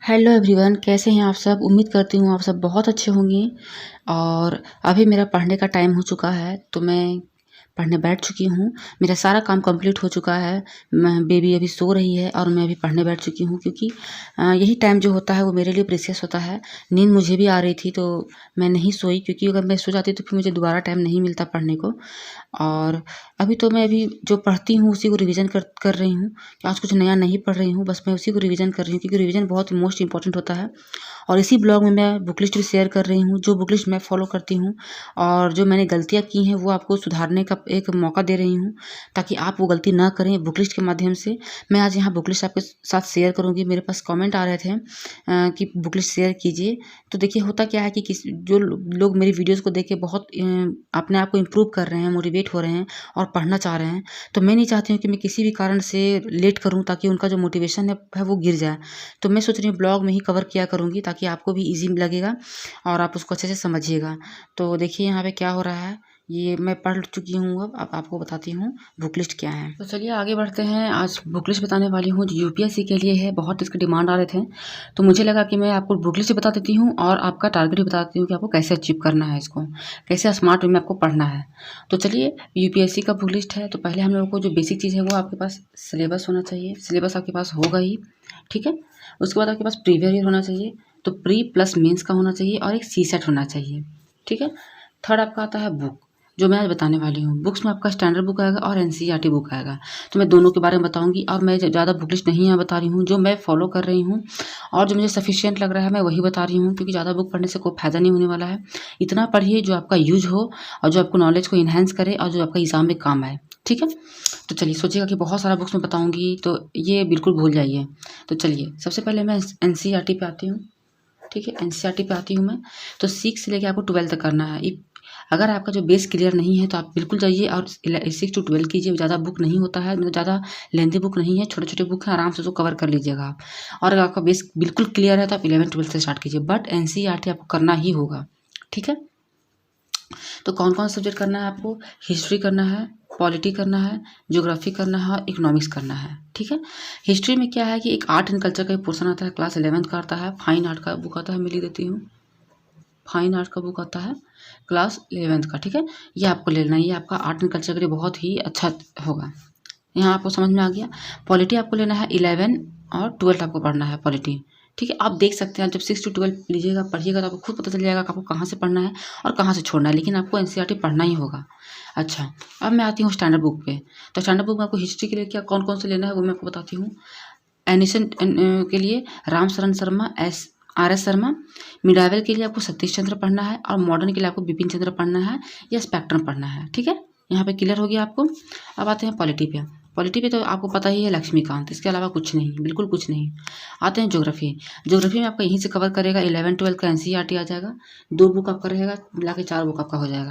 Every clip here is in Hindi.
हेलो एवरीवन, कैसे हैं आप सब। उम्मीद करती हूँ आप सब बहुत अच्छे होंगे। और अभी मेरा पढ़ने का टाइम हो चुका है तो मैं पढ़ने बैठ चुकी हूँ। मेरा सारा काम कंप्लीट हो चुका है। बेबी अभी सो रही है और मैं अभी पढ़ने बैठ चुकी हूँ, क्योंकि यही टाइम जो होता है वो मेरे लिए प्रेशियस होता है। नींद मुझे भी आ रही थी तो मैं नहीं सोई, क्योंकि अगर मैं सो जाती तो फिर मुझे दोबारा टाइम नहीं मिलता पढ़ने को। और अभी तो मैं अभी जो पढ़ती हूँ उसी को रिवीजन कर रही हूँ। आज कुछ नया नहीं पढ़ रही हूँ, बस मैं उसी को रिवीजन कर रही हूँ, क्योंकि रिवीजन बहुत मोस्ट इंपॉर्टेंट होता है। और इसी ब्लॉग में मैं बुक लिस्ट भी शेयर कर रही हूँ, जो बुक लिस्ट मैं फॉलो करती हूँ और जो मैंने गलतियाँ की हैं वो आपको सुधारने का एक मौका दे रही हूँ, ताकि आप वो गलती ना करें बुक लिस्ट के माध्यम से। मैं आज यहाँ बुक लिस्ट आपके साथ शेयर करूँगी। मेरे पास कमेंट आ रहे थे कि बुक लिस्ट शेयर कीजिए। तो देखिए, होता क्या है कि जो लोग मेरी वीडियोज़ को देख के बहुत अपने आप को इम्प्रूव कर रहे हैं, मोटिवेट हो रहे हैं और पढ़ना चाह रहे हैं, तो मैं नहीं चाहती हूँ कि मैं किसी भी कारण से लेट करूँ, ताकि उनका जो मोटिवेशन है वो गिर जाए। तो मैं सोच रही हूँ ब्लॉग में ही कवर किया करूँगी, ताकि आपको भी ईज़ी लगेगा और आप उसको अच्छे से समझिएगा। तो देखिए यहाँ पे क्या हो रहा है, ये मैं पढ़ चुकी हूँ। अब आपको बताती हूँ बुक लिस्ट क्या है। तो चलिए आगे बढ़ते हैं। आज बुक लिस्ट बताने वाली हूँ जो यूपीएससी के लिए है। बहुत इसके डिमांड आ रहे थे तो मुझे लगा कि मैं आपको बुक लिस्ट बता देती हूँ और आपका टारगेट भी बता देती हूँ कि आपको कैसे अचीव करना है, इसको कैसे स्मार्ट वे में आपको पढ़ना है। तो चलिए, यूपीएससी का बुक लिस्ट है तो पहले हम लोगों को जो बेसिक चीज़ है वो आपके पास सिलेबस होना चाहिए। सिलेबस आपके पास होगा ही, ठीक है। उसके बाद आपके पास प्रीवियस ईयर होना चाहिए, तो प्री प्लस मेंस का होना चाहिए और एक सी सेट होना चाहिए, ठीक है। थर्ड आपका आता है बुक, जो मैं आज बताने वाली हूँ। बुक्स में आपका स्टैंडर्ड बुक आएगा और एनसीईआरटी बुक आएगा। तो मैं दोनों के बारे में बताऊंगी और मैं ज़्यादा बुक लिस्ट नहीं यहाँ बता रही हूँ, जो मैं फॉलो कर रही हूँ और जो मुझे सफिशिएंट लग रहा है मैं वही बता रही हूँ, क्योंकि ज़्यादा बुक पढ़ने से कोई फायदा नहीं होने वाला है। इतना पढ़िए जो आपका यूज हो और जो आपको नॉलेज को इन्हेंस करे और जो आपका एग्जाम में काम आए, ठीक है। तो चलिए, सोचिएगा कि बहुत सारा बुक्स में बताऊंगी तो ये बिल्कुल भूल जाइए। तो चलिए, सबसे पहले मैं एनसीईआरटी पे आती हूँ, ठीक है। एनसीईआरटी पे आती हूँ मैं। तो 6 से लेके आपको 12 तक करना है। अगर आपका जो बेस क्लियर नहीं है तो आप बिल्कुल जाइए और 6 to 12 कीजिए। ज़्यादा बुक नहीं होता है, मतलब ज़्यादा लेंथी बुक नहीं है, छोटे छोटे बुक हैं, आराम से उसको कवर कर लीजिएगा आप। और अगर आपका बेस बिल्कुल क्लियर है तो आप 11-12 से स्टार्ट कीजिए, बट एनसीईआरटी आपको करना ही होगा, ठीक है। तो कौन कौन सब्जेक्ट करना है आपको? हिस्ट्री करना है, पॉलिटी करना है, ज्योग्राफी करना है और इकोनॉमिक्स करना है, ठीक है। हिस्ट्री में क्या है कि एक आर्ट एंड कल्चर का एक पोर्सन आता है, क्लास 11th का आता है। फाइन आर्ट का बुक आता है, मैं लिख देती हूँ। फाइन आर्ट का बुक आता है क्लास 11th का, ठीक है। ये आपको लेना है, ये आपका आर्ट एंड कल्चर के लिए बहुत ही अच्छा होगा। यहाँ आपको समझ में आ गया। पॉलिटी आपको लेना है 11 और 12 आपको पढ़ना है पॉलिटी, ठीक है। आप देख सकते हैं, जब 6 to 12 लीजिएगा पढ़िएगा तो आपको खुद पता चल जाएगा कि आपको कहाँ से पढ़ना है और कहाँ से छोड़ना है, लेकिन आपको एनसीईआरटी पढ़ना ही होगा। अच्छा, अब मैं आती हूँ स्टैंडर्ड बुक पे। तो स्टैंडर्ड बुक में आपको हिस्ट्री के लिए क्या कौन कौन से लेना है वो मैं आपको बताती हूँ। एनिसेंट के लिए राम शरण शर्मा, RS शर्मा। मिडावल के लिए आपको सतीश चंद्र पढ़ना है और मॉडर्न के लिए आपको बिपिन चंद्र पढ़ना है या स्पेक्ट्रम पढ़ना है, ठीक है। यहाँ पे क्लियर हो गया आपको। अब आते हैं पॉलिटी पे। पॉलिटी पे तो आपको पता ही है, लक्ष्मीकांत, इसके अलावा कुछ नहीं, बिल्कुल कुछ नहीं। आते हैं ज्योग्राफी। ज्योग्राफी में आपका यहीं से कवर करेगा, 11-12 का एनसीईआरटी आ जाएगा। 2 बुक आपका रहेगा, मिला के 4 बुक आपका हो जाएगा।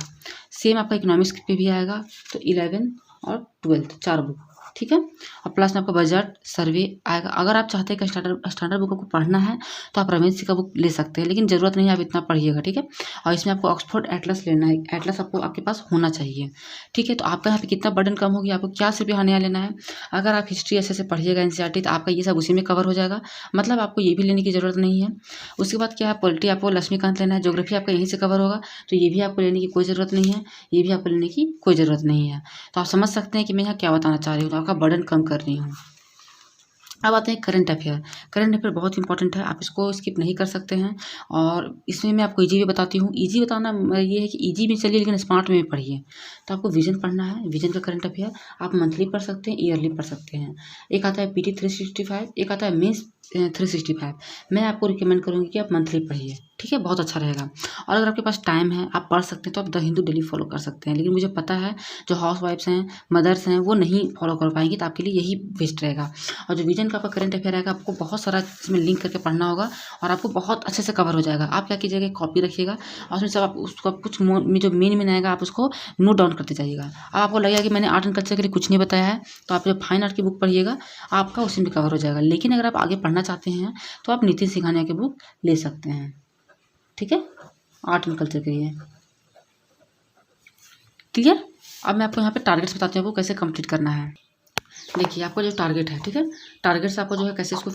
सेम आपका इकोनॉमिक्स पे भी आएगा, तो 11 और 12 4 बुक, ठीक है। और प्लस में आपका बजट सर्वे आएगा। अगर आप चाहते हैं कि स्टैंडर्ड बुक को पढ़ना है तो आप रमेश जी का बुक ले सकते हैं, लेकिन ज़रूरत नहीं है, आप इतना पढ़िएगा, ठीक है। और इसमें आपको ऑक्सफोर्ड एटलस लेना है, एटलस आपको आपके पास होना चाहिए, ठीक है। तो आपका यहाँ पे कितना बर्डन कम होगी, आपको क्या सिर्फ यहाँ नया लेना है। अगर आप हिस्ट्री ऐसे से पढ़िएगा एनसीईआरटी तो आपका ये सब उसी में कवर हो जाएगा, मतलब आपको ये भी लेने की ज़रूरत नहीं है। उसके बाद क्या है, पॉलिटी आपको लक्ष्मीकांत लेना है, ज्योग्राफी आपका यहीं से कवर होगा, तो ये भी आपको लेने की कोई ज़रूरत नहीं है, ये भी आपको लेने की कोई ज़रूरत नहीं है। तो आप समझ सकते हैं कि मैं यहाँ क्या बताना चाह रही हूँ, तो आपका बर्डन कम कर रही हूँ। अब आते हैं करंट अफेयर। करंट अफेयर बहुत इंपॉर्टेंट है, आप इसको स्किप नहीं कर सकते हैं। और इसमें मैं आपको ईजी भी बताती हूँ। ईजी बताना ये है कि ईजी भी चलिए लेकिन स्मार्ट में भी पढ़िए। तो आपको विजन पढ़ना है, विजन का करंट अफेयर आप मंथली पढ़ सकते हैं, ईयरली पढ़ सकते हैं। एक आता है PT 365, एक आता है मेंस 365। मैं आपको रिकमेंड करूँगी कि आप मंथली पढ़िए, ठीक है, बहुत अच्छा रहेगा। और अगर आपके पास टाइम है, आप पढ़ सकते हैं, तो आप द हिंदू डेली फॉलो कर सकते हैं। लेकिन मुझे पता है जो हाउस वाइफ्स हैं, मदर्स हैं, वो नहीं फॉलो कर पाएंगी, तो आपके लिए यही बेस्ट रहेगा। और जो विजन का आपका करंट अफेयर रहेगा, आपको बहुत सारा इसमें लिंक करके पढ़ना होगा और आपको बहुत अच्छे से कवर हो जाएगा। आप क्या कीजिएगा, कॉपी रखिएगा और उसमें सब आप उसको कुछ जो मेन आएगा आप उसको नोट डाउन करते जाइएगा। अब आपको लगेगा कि मैंने आर्ट एंड कल्चर के लिए कुछ नहीं बताया है, तो आप जो फाइन आर्ट की बुक पढ़िएगा, आपका उसी में कवर हो जाएगा। लेकिन अगर आप आगे पढ़ना चाहते हैं तो आप नितिन सिंघानिया की बुक ले सकते हैं, ठीक है, आर्ट एंड कल्चर के लिए। क्लियर। अब मैं आपको यहाँ पे टारगेट्स बताती हूँ आपको कैसे कंप्लीट करना है। देखिए आपका जो टारगेट है, ठीक है, टारगेट से आपको जो है कैसे इसको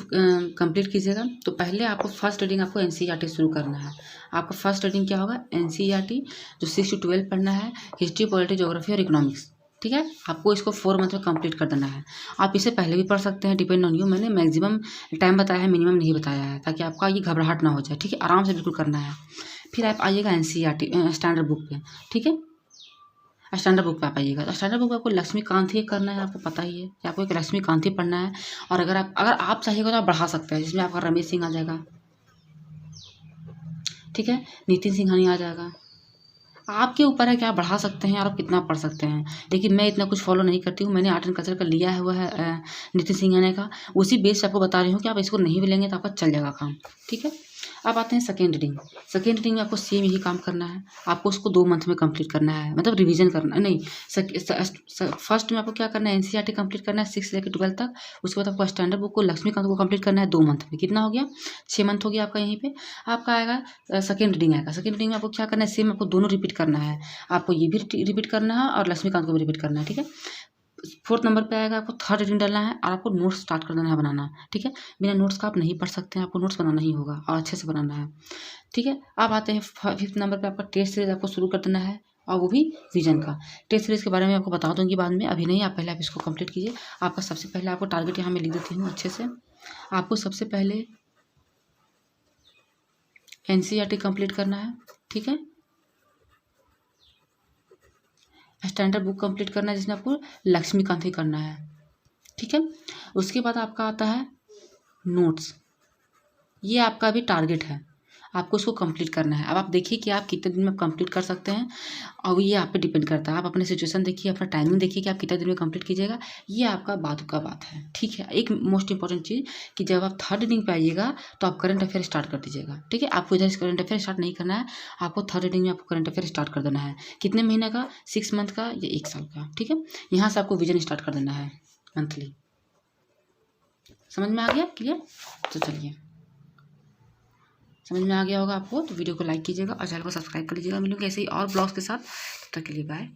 कंप्लीट कीजिएगा। तो पहले आपको फर्स्ट रीडिंग आपको एनसीईआरटी शुरू करना है। आपका फर्स्ट रीडिंग क्या होगा, एनसीईआरटी जो 6 to 12 पढ़ना है, हिस्ट्री, पॉलिटी, ज्योग्राफी और इकोनॉमिक्स, ठीक है। आपको इसको 4 मंथ में कंप्लीट कर देना है। आप इसे पहले भी पढ़ सकते हैं, डिपेंड ऑन यू। मैंने मैक्सिमम टाइम बताया है, मिनिमम नहीं बताया है, ताकि आपका ये घबराहट ना हो जाए, ठीक है। आराम से बिल्कुल करना है। फिर आप आइएगा एनसीईआरटी स्टैंडर्ड बुक पे, ठीक है। स्टैंडर्ड बुक पे आप आइएगा। तो स्टैंडर्ड बुक पे आपको लक्ष्मीकांत ही करना है, आपको पता ही है कि आपको एक लक्ष्मीकांत ही पढ़ना है। और अगर आप चाहिएगा तो आप बढ़ा सकते हैं, जिसमें आपका रमेश सिंह आ जाएगा, ठीक है, नितिन सिंघानिया आ जाएगा। आपके ऊपर है कि आप बढ़ा सकते हैं और आप कितना पढ़ सकते हैं। लेकिन मैं इतना कुछ फॉलो नहीं करती हूँ। मैंने आर्ट एंड कल्चर का लिया हुआ है नितिन सिंघानिया का, उसी बेस से आपको बता रही हूँ कि आप इसको नहीं भी लेंगे तो आपका चल जाएगा काम, ठीक है। अब आते हैं सेकेंड रीडिंग। सेकेंड रीडिंग में आपको सेम यही काम करना है। आपको उसको 2 मंथ में कंप्लीट करना है, मतलब रिवीजन करना नहीं। फर्स्ट में आपको क्या करना है, एनसीईआरटी कंप्लीट करना है 6 से लेकर 12 तक। उसके बाद आपको स्टैंडर्ड बुक को, लक्ष्मीकांत को कंप्लीट करना है 2 मंथ में। कितना हो गया, 6 मंथ हो गया आपका। यहीं पे आपका आएगा सेकेंड रीडिंग आएगा। सेकेंड रीडिंग में आपको क्या करना है, सेम आपको दोनों रिपीट करना है। आपको ये भी रिपीट करना है और लक्ष्मीकांत को भी रिपीट करना है, ठीक है। 4th नंबर पे आएगा, आपको थर्ड रीडिंग डालना है और आपको नोट्स स्टार्ट कर देना है बनाना, ठीक है। बिना नोट्स का आप नहीं पढ़ सकते हैं, आपको नोट्स बनाना ही होगा और अच्छे से बनाना है, ठीक है। अब आते हैं 5th नंबर पे, आपका टेस्ट सीरीज आपको शुरू कर देना है, और वो भी विजन का। टेस्ट सीरीज के बारे में आपको बता दूंगी बाद में, अभी नहीं। आप पहले आप इसको कंप्लीट कीजिए। आपका सबसे पहले आपको टारगेट यहाँ मैं लिख देती हूँ अच्छे से। आपको सबसे पहले एनसीईआरटी कंप्लीट करना है, ठीक है। स्टैंडर्ड बुक कंप्लीट करना है, जिसमें आपको लक्ष्मीकांत ही करना है, ठीक है। उसके बाद आपका आता है नोट्स। ये आपका भी टारगेट है, आपको इसको कंप्लीट करना है। अब आप देखिए कि आप कितने दिन में कंप्लीट कर सकते हैं, और ये आप पे डिपेंड करता है। आप अपने सिचुएशन देखिए, अपना टाइमिंग देखिए कि आप कितने दिन में कंप्लीट कीजिएगा। ये आपका बात का बात है, ठीक है। एक मोस्ट इंपॉर्टेंट चीज़ कि जब आप थर्ड रीडिंग पे आइएगा तो आप करंट अफेयर स्टार्ट कर दीजिएगा, ठीक है। आपको इधर करंट अफेयर स्टार्ट नहीं करना है, आपको थर्ड रीडिंग में आपको करंट अफेयर स्टार्ट कर देना है। कितने महीने का, 6 मंथ का या 1 साल का, ठीक है। यहाँ से आपको विजन स्टार्ट कर देना है मंथली। समझ में आ गया, क्लियर? तो चलिए, समझ में आ गया होगा आपको। तो वीडियो को लाइक कीजिएगा और चैनल को सब्सक्राइब कर लीजिएगा। मिलूंगी ऐसे ही और ब्लॉग्स के साथ, तब तक के लिए बाय।